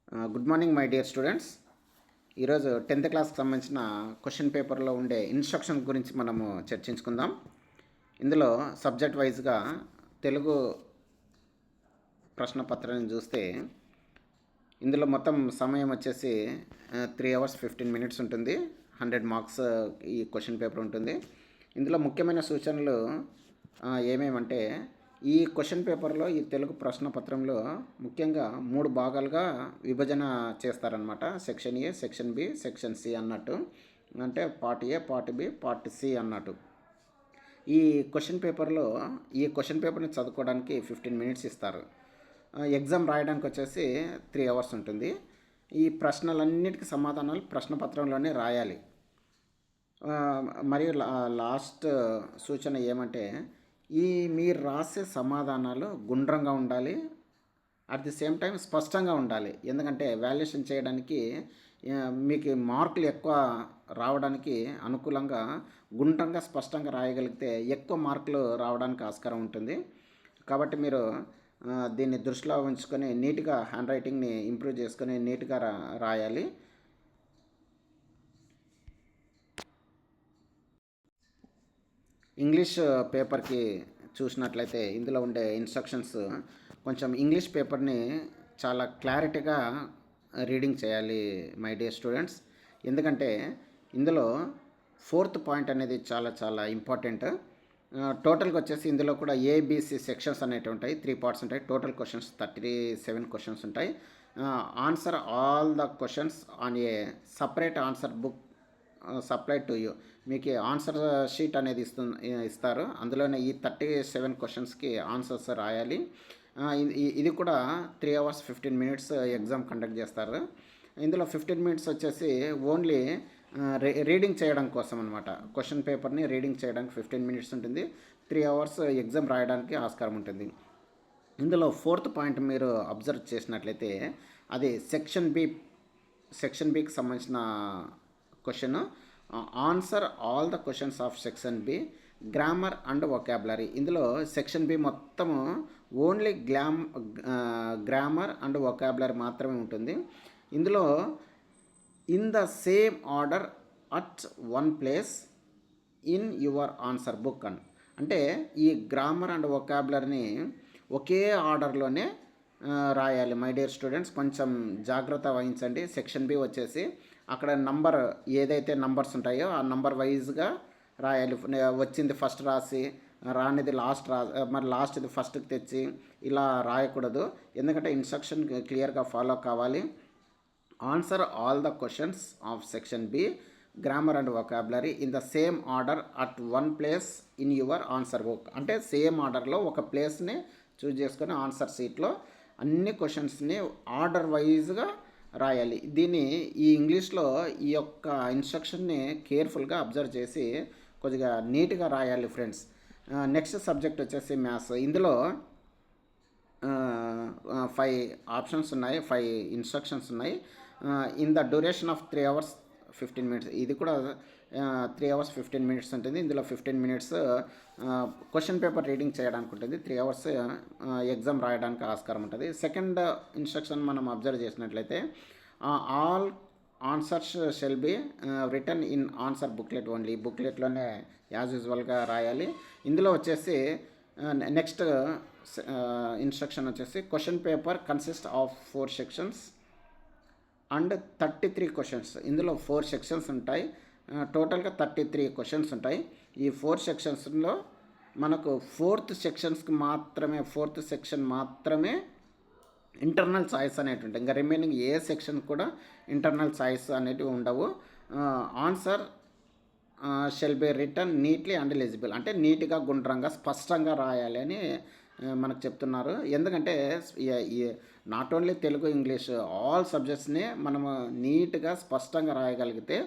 Good morning my dear students. ఈరోజు 10th క్లాస్కి సంబంధించిన క్వశ్చన్ పేపర్లో ఉండే ఇన్స్ట్రక్షన్ గురించి మనము చర్చించుకుందాం. ఇందులో సబ్జెక్ట్ వైజ్గా తెలుగు ప్రశ్నపత్రాన్ని చూస్తే ఇందులో మొత్తం సమయం వచ్చేసి 3 hours 15 minutes ఉంటుంది. 100 marks ఈ క్వశ్చన్ పేపర్ ఉంటుంది. ఇందులో ముఖ్యమైన సూచనలు ఏమేమంటే, ఈ క్వశ్చన్ పేపర్లో ఈ తెలుగు ప్రశ్నపత్రంలో ముఖ్యంగా 3 భాగాలుగా విభజన చేస్తారనమాట. Section A, section B, section C అన్నట్టు. అంటే part A, part B, part C అన్నట్టు. ఈ క్వశ్చన్ పేపర్ని చదువుకోవడానికి 15 minutes ఇస్తారు. ఎగ్జామ్ రాయడానికి వచ్చేసి 3 hours ఉంటుంది. ఈ ప్రశ్నలన్నిటికీ సమాధానాలు ప్రశ్నపత్రంలోనే రాయాలి. మరియు లాస్ట్ సూచన ఏమంటే, మీరు రాసే సమాధానాలు గుండ్రంగా ఉండాలి, అట్ ది సేమ్ టైం స్పష్టంగా ఉండాలి. ఎందుకంటే వాల్యుయేషన్ చేయడానికి మీకు మార్కులు ఎక్కువ రావడానికి అనుకూలంగా గుండ్రంగా స్పష్టంగా రాయగలిగితే ఎక్కువ మార్కులు రావడానికి ఆస్కారం ఉంటుంది. కాబట్టి మీరు దీన్ని దృష్టిలో ఉంచుకొని నీట్గా హ్యాండ్ రైటింగ్ని ఇంప్రూవ్ చేసుకొని నీట్గా రాయాలి. ఇంగ్లీష్ పేపర్కి చూసినట్లయితే ఇందులో ఉండే ఇన్స్ట్రక్షన్స్ కొంచెం ఇంగ్లీష్ పేపర్ని చాలా క్లారిటీగా రీడింగ్ చేయాలి మై డియర్ స్టూడెంట్స్. ఎందుకంటే ఇందులో 4th పాయింట్ అనేది చాలా చాలా ఇంపార్టెంట్. టోటల్గా వచ్చేసి ఇందులో కూడా ఏబిసి సెక్షన్స్ అనేవి ఉంటాయి. 3 parts ఉంటాయి. టోటల్ క్వశ్చన్స్ 37 questions ఉంటాయి. Answer all the questions on a separate answer book supply to you. మీకు ఆన్సర్ షీట్ అనేది ఇస్తారు. అందులోనే ఈ 37 questions ఆన్సర్స్ రాయాలి. ఇది కూడా 3 hours 15 minutes ఎగ్జామ్ కండక్ట్ చేస్తారు. ఇందులో 15 minutes వచ్చేసి ఓన్లీ రీడింగ్ చేయడం కోసం అనమాట. క్వశ్చన్ పేపర్ని రీడింగ్ చేయడానికి 15 minutes ఉంటుంది. 3 hours ఎగ్జామ్ రాయడానికి ఆస్కారం ఉంటుంది. ఇందులో 4th పాయింట్ మీరు అబ్జర్వ్ చేసినట్లయితే అది సెక్షన్ బికి సంబంధించిన question. Answer all the questions of section B, grammar and vocabulary. ఇందులో సెక్షన్ బి మొత్తము ఓన్లీ గ్రామర్ అండ్ వొకాబులరీ మాత్రమే ఉంటుంది. ఇందులో in the same order at one place in your answer book అంటే ఈ గ్రామర్ అండ్ వొకాబులరీని ఒకే ఆర్డర్లోనే రాయాలి మై డియర్ స్టూడెంట్స్. కొంచెం జాగ్రత్త వహించండి. సెక్షన్ బి వచ్చేసి అక్కడ నంబర్ ఏదైతే నంబర్స్ ఉంటాయో ఆ నంబర్ వైజ్గా రాయాలి. వచ్చింది ఫస్ట్ రాసి రానిది లాస్ట్ మరి లాస్ట్ది ఫస్ట్కి తెచ్చి ఇలా రాయకూడదు. ఎందుకంటే ఇన్స్ట్రక్షన్ క్లియర్గా ఫాలో కావాలి. Answer all the questions of section B, grammar and vocabulary in the same order at one place in your answer book. అంటే సేమ్ ఆర్డర్లో ఒక ప్లేస్ని చూజ్ చేసుకొని ఆన్సర్ షీట్లో అన్ని క్వశ్చన్స్ని ఆర్డర్ వైజ్గా రాయాలి. దీన్ని ఈ ఇంగ్లీష్లో ఈ యొక్క ఇన్స్ట్రక్షన్ని కేర్ఫుల్గా అబ్జర్వ్ చేసి కొద్దిగా నీట్గా రాయాలి ఫ్రెండ్స్. నెక్స్ట్ సబ్జెక్ట్ వచ్చేసి మ్యాథ్స్. ఇందులో 5 ఆప్షన్స్ ఉన్నాయి, 5 ఇన్స్ట్రక్షన్స్ ఉన్నాయి. In the duration of 3 hours 15 minutes. ఇది కూడా 3 hours 15 minutes ఉంటుంది. ఇందులో 15 minutes క్వశ్చన్ పేపర్ రీడింగ్ చేయడానికి ఉంటుంది. 3 hours ఎగ్జామ్ రాయడానికి ఆస్కారం ఉంటుంది. సెకండ్ ఇన్స్ట్రక్షన్ మనం అబ్జర్వ్ చేసినట్లయితే all answers shall be written in answer booklet only. బుక్లెట్లోనే యాజ్ యూజువల్గా రాయాలి. ఇందులో వచ్చేసి నెక్స్ట్ ఇన్స్ట్రక్షన్ వచ్చేసి question paper consist of 4 sections and 33 questions. ఇందులో 4 sections ఉంటాయి. టోటల్గా 33 questions ఉంటాయి. ఈ 4 sectionsలో మనకు 4th section మాత్రమే ఇంటర్నల్ చాయిస్ అనేవి ఉంటాయి. ఇంకా రిమైనింగ్ ఏ సెక్షన్ కూడా ఇంటర్నల్ చాయిస్ అనేటివి ఉండవు. Answer shall be written neatly and legible. అంటే నీట్గా గుండ్రంగా స్పష్టంగా రాయాలి అని మనకు చెప్తున్నారు. ఎందుకంటే not only Telugu, English all సబ్జెక్ట్స్ని మనము నీట్గా స్పష్టంగా రాయగలిగితే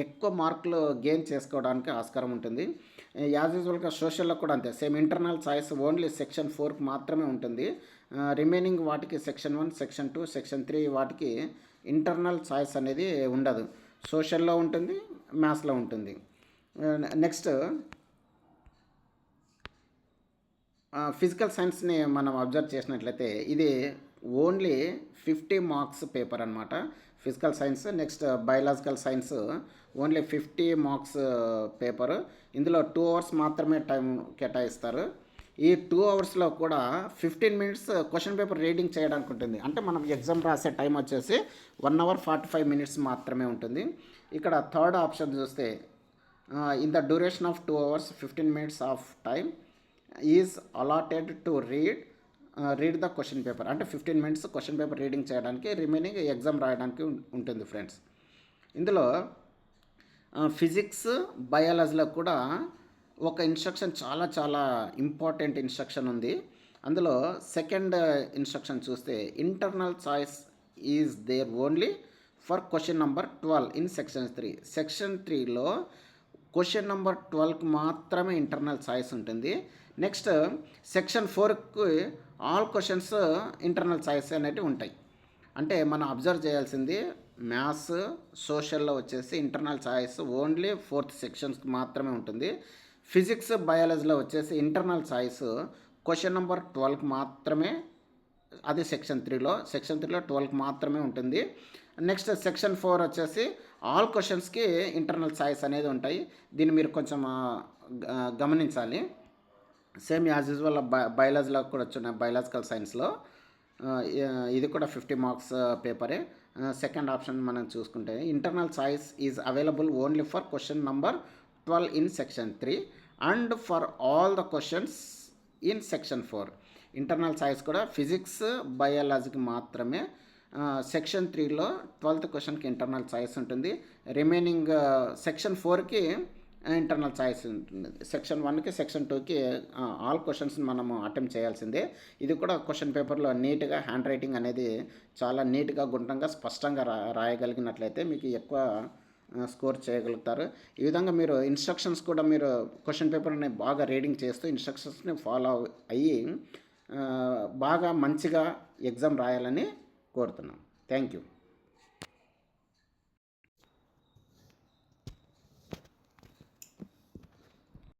ఎక్కువ మార్కులు గెయిన్ చేసుకోవడానికి ఆస్కారం ఉంటుంది. యాజ్ యూజువల్గా సోషల్లో కూడా అంతే. Same internal choice only section 4కి మాత్రమే ఉంటుంది. రిమైనింగ్ వాటికి సెక్షన్ 1, సెక్షన్ 2, సెక్షన్ 3 వాటికి ఇంటర్నల్ చాయిస్ అనేది ఉండదు. సోషల్లో ఉంటుంది, మ్యాథ్స్లో ఉంటుంది. నెక్స్ట్ ఫిజికల్ సైన్స్ని మనం అబ్జర్వ్ చేసినట్లయితే ఇది ఓన్లీ 50 మార్క్స్ పేపర్ అనమాట. Physical science, next biological science only 50 marks paper. ఇందులో 2 అవర్స్ మాత్రమే టైం కేటాయిస్తారు. ఈ 2 అవర్స్లో కూడా 15 మినిట్స్ క్వశ్చన్ పేపర్ రీడింగ్ చేయడానికి ఉంటుంది. అంటే మనం ఎగ్జామ్ రాసే టైం వచ్చేసి 1 అవర్ 45 మినిట్స్ మాత్రమే ఉంటుంది. ఇక్కడ థర్డ్ ఆప్షన్ చూస్తే in the duration of 2 hours 15 minutes of time is allotted to read the question paper. అంటే 15 మినిట్స్ క్వశ్చన్ పేపర్ రీడింగ్ చేయడానికి, రిమైనింగ్ ఎగ్జామ్ రాయడానికి ఉంటుంది ఫ్రెండ్స్. ఇందులో ఫిజిక్స్, బయాలజీలో కూడా ఒక ఇన్స్ట్రక్షన్ చాలా చాలా ఇంపార్టెంట్ ఇన్స్ట్రక్షన్ ఉంది. అందులో సెకండ్ ఇన్స్ట్రక్షన్ చూస్తే internal choice is there only for question number 12 in section 3. Section 3లో క్వశ్చన్ నెంబర్ 12కి మాత్రమే ఇంటర్నల్ చాయిస్ ఉంటుంది. నెక్స్ట్ సెక్షన్ 4కి ఆల్ క్వశ్చన్స్ ఇంటర్నల్ చాయిస్ అనేవి ఉంటాయి. అంటే మనం అబ్జర్వ్ చేయాల్సింది మ్యాథ్స్, సోషల్లో వచ్చేసి ఇంటర్నల్ చాయిస్ ఓన్లీ 4th సెక్షన్స్కి మాత్రమే ఉంటుంది. ఫిజిక్స్, బయాలజీలో వచ్చేసి ఇంటర్నల్ చాయిస్ క్వశ్చన్ నెంబర్ 12కి మాత్రమే, అది సెక్షన్ 3లో 12కి మాత్రమే ఉంటుంది. నెక్స్ట్ సెక్షన్ 4 వచ్చేసి ఆల్ క్వశ్చన్స్కి ఇంటర్నల్ చాయిస్ అనేది ఉంటాయి. దీన్ని మీరు కొంచెం గమనించాలి. సేమ్ యాజ్ యూజువల్ బయాలజీలో కూడా వచ్చిన బయాలజికల్ సైన్స్లో ఇది కూడా 50 మార్క్స్ పేపరే. సెకండ్ ఆప్షన్ మనం చూసుకుంటే internal choice is available only for question number 12 in section 3 and for all the questions in section 4. Internal choice కూడా ఫిజిక్స్, బయాలజీకి మాత్రమే. సెక్షన్ 3లో 12th క్వశ్చన్కి ఇంటర్నల్ చాయిస్ ఉంటుంది. రిమైనింగ్ సెక్షన్ 4కి ఇంటర్నల్ చాయిస్ ఉంటుంది. Section 1కి, section 2కి ఆల్ క్వశ్చన్స్ మనము attempt చేయాల్సిందే. ఇది కూడా క్వశ్చన్ పేపర్లో నీట్గా హ్యాండ్ రైటింగ్ అనేది చాలా నీట్గా, గుండ్రంగా, స్పష్టంగా రాయగలిగినట్లయితే మీకు ఎక్కువ స్కోర్ చేయగలుగుతారు. ఈ విధంగా మీరు ఇన్స్ట్రక్షన్స్ కూడా మీరు క్వశ్చన్ పేపర్ని బాగా రీడింగ్ చేస్తూ ఇన్స్ట్రక్షన్స్ని ఫాలో అయ్యి బాగా మంచిగా ఎగ్జామ్ రాయాలని కోరుతున్నాం. Thank you.